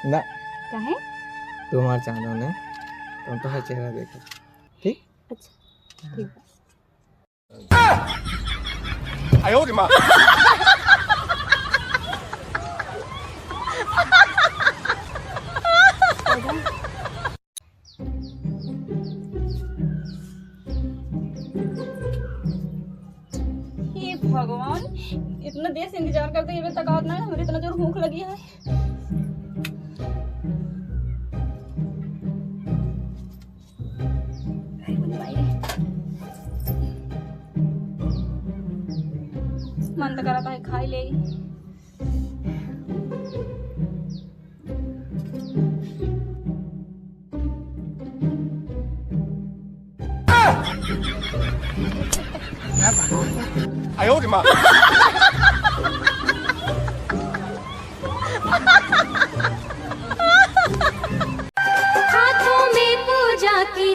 ना काहे? तुम्हार चाहना ने तुम तो हर चेहरा देखो ठीक। अच्छा ठीक है। 哎呦我的妈！ हे भगवान, इतना देर से इंतजार करते ये तक ना है, हमें इतना जोर भूख लगी है। मन तो करा था खा ही ले।哎呦我的妈！ हाथों में पूजा की